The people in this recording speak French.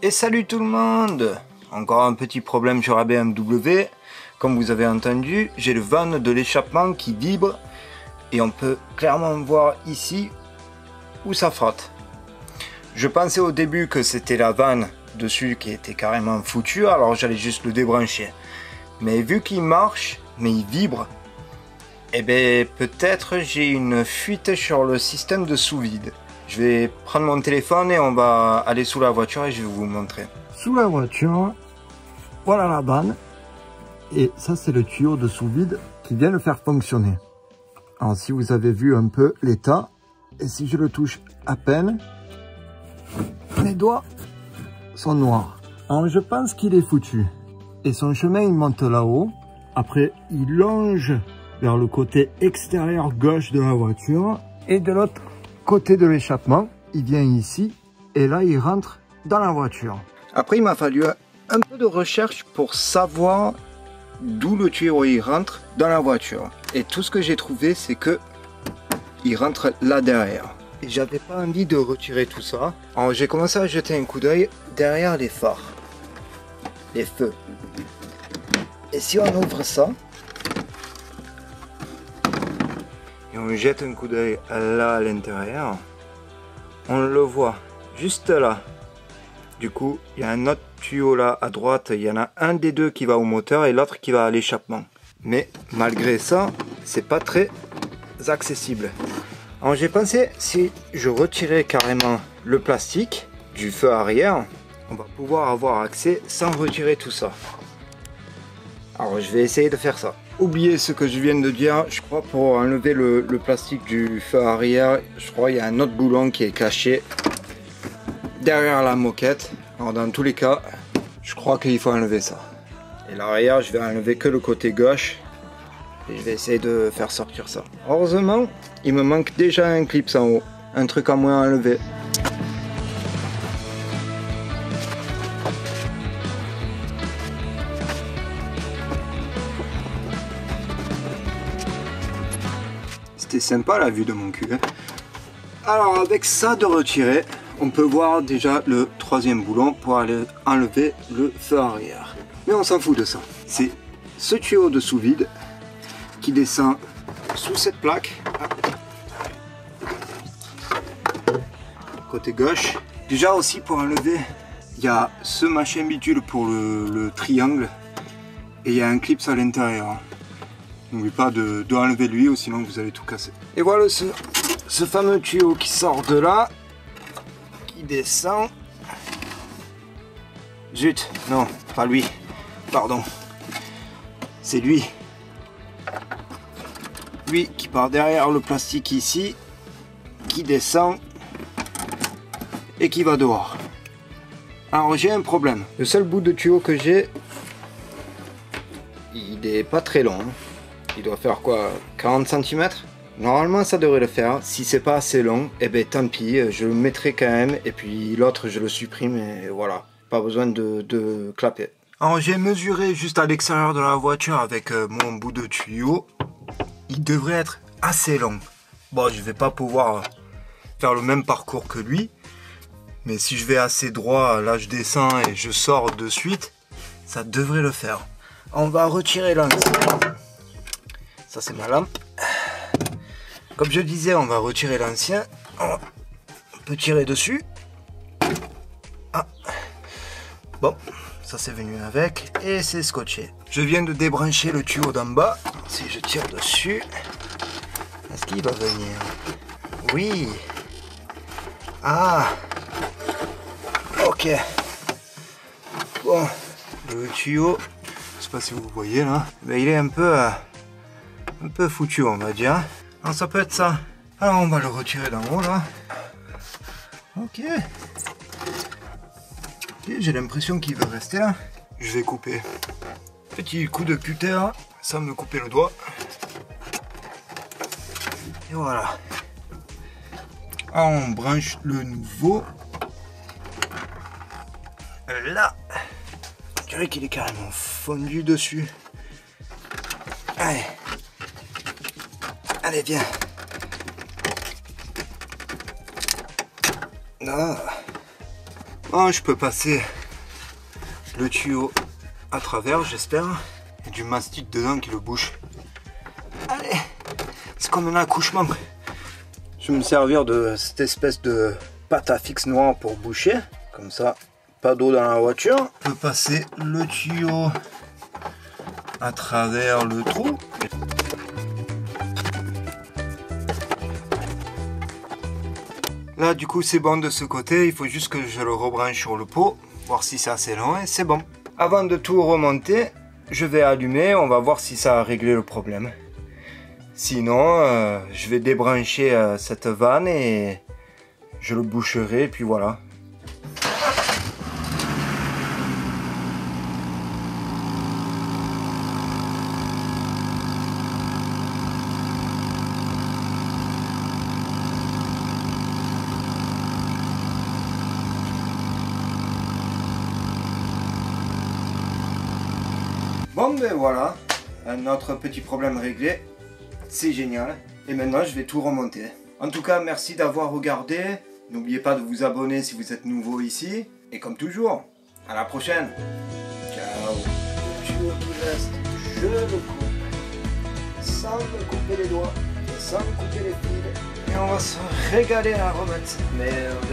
Et salut tout le monde! Encore un petit problème sur la BMW. Comme vous avez entendu, j'ai le van de l'échappement qui vibre et on peut clairement voir ici où ça frotte. Je pensais au début que c'était la vanne dessus qui était carrément foutue, alors j'allais juste le débrancher. Mais vu qu'il marche, mais il vibre, et bien peut-être j'ai une fuite sur le système de sous-vide. Je vais prendre mon téléphone et on va aller sous la voiture et je vais vous montrer. Sous la voiture, voilà la vanne. Et ça c'est le tuyau de sous-vide qui vient le faire fonctionner. Alors si vous avez vu un peu l'état, et si je le touche à peine, mes doigts sont noirs. Alors je pense qu'il est foutu. Et son chemin il monte là-haut. Après il longe vers le côté extérieur gauche de la voiture. Et de l'autre côté de l'échappement, il vient ici. Et là il rentre dans la voiture. Après il m'a fallu un peu de recherche pour savoir d'où le tuyau il rentre dans la voiture. Et tout ce que j'ai trouvé c'est que il rentre là derrière. Et j'avais pas envie de retirer tout ça. Alors j'ai commencé à jeter un coup d'œil derrière les phares, les feux. Et si on ouvre ça et on jette un coup d'œil là à l'intérieur, on le voit juste là. Du coup, il y a un autre tuyau là à droite, il y en a un des deux qui va au moteur et l'autre qui va à l'échappement. Mais malgré ça, c'est pas très accessible. Alors j'ai pensé, si je retirais carrément le plastique du feu arrière, on va pouvoir avoir accès sans retirer tout ça. Alors je vais essayer de faire ça. Oubliez ce que je viens de dire, je crois pour enlever le plastique du feu arrière, je crois qu'il y a un autre boulon qui est caché derrière la moquette. Alors dans tous les cas, je crois qu'il faut enlever ça. Et l'arrière, je vais enlever que le côté gauche. Et je vais essayer de faire sortir ça. Heureusement, il me manque déjà un clip en haut. Un truc à moins à enlever. C'était sympa la vue de mon cul. Alors avec ça de retirer, on peut voir déjà le troisième boulon pour aller enlever le feu arrière. Mais on s'en fout de ça. C'est ce tuyau de sous-vide qui descend sous cette plaque. Côté gauche. Déjà aussi pour enlever, il y a ce machin bidule pour le triangle. Et il y a un clip à l'intérieur. N'oubliez pas de enlever lui ou sinon vous allez tout casser. Et voilà ce fameux tuyau qui sort de là. Qui descend. Zut, non, pas lui. Pardon. C'est lui. Lui qui part derrière le plastique ici. Qui descend. Et qui va dehors. Alors j'ai un problème. Le seul bout de tuyau que j'ai, il est pas très long. Il doit faire quoi, 40 cm? Normalement ça devrait le faire. Si c'est pas assez long, eh ben tant pis, je le mettrai quand même. Et puis l'autre je le supprime et voilà. Pas besoin de clapper. Alors j'ai mesuré juste à l'extérieur de la voiture avec mon bout de tuyau. Il devrait être assez long. Bon, je vais pas pouvoir faire le même parcours que lui. Mais si je vais assez droit, là je descends et je sors de suite, ça devrait le faire. On va retirer l'ancien. Ça c'est ma lampe. Comme je disais, on va retirer l'ancien. On peut tirer dessus. Ah. Bon, ça c'est venu avec et c'est scotché. Je viens de débrancher le tuyau d'en bas. Si je tire dessus, est-ce qu'il va venir? Oui. Ah. Ok. Bon, le tuyau, je sais pas si vous voyez là, mais il est un peu foutu on va dire. Alors ça peut être ça. Alors on va le retirer d'en haut là. Ok. J'ai l'impression qu'il veut rester là. Je vais couper. Petit coup de cutter sans me couper le doigt. Et voilà. Alors on branche le nouveau. Là. Je dirais qu'il est carrément fondu dessus. Allez. Allez, viens. Ah. Bon, je peux passer le tuyau à travers, j'espère. Il y a du mastic dedans qui le bouche. Allez, c'est comme un accouchement. Je vais me servir de cette espèce de pâte à fixe noire pour boucher. Comme ça, pas d'eau dans la voiture. Je peux passer le tuyau à travers le trou. Là, du coup, c'est bon de ce côté. Il faut juste que je le rebranche sur le pot, voir si c'est assez long et c'est bon. Avant de tout remonter, je vais allumer. On va voir si ça a réglé le problème. Sinon, je vais débrancher cette vanne et je le boucherai. Et puis voilà. Bon ben voilà, un autre petit problème réglé, c'est génial. Et maintenant je vais tout remonter. En tout cas, merci d'avoir regardé. N'oubliez pas de vous abonner si vous êtes nouveau ici. Et comme toujours, à la prochaine. Ciao. Le tuyau qui reste, je le coupe, sans me couper les doigts, et sans me couper les fils. Et on va se régaler à remettre cette merde.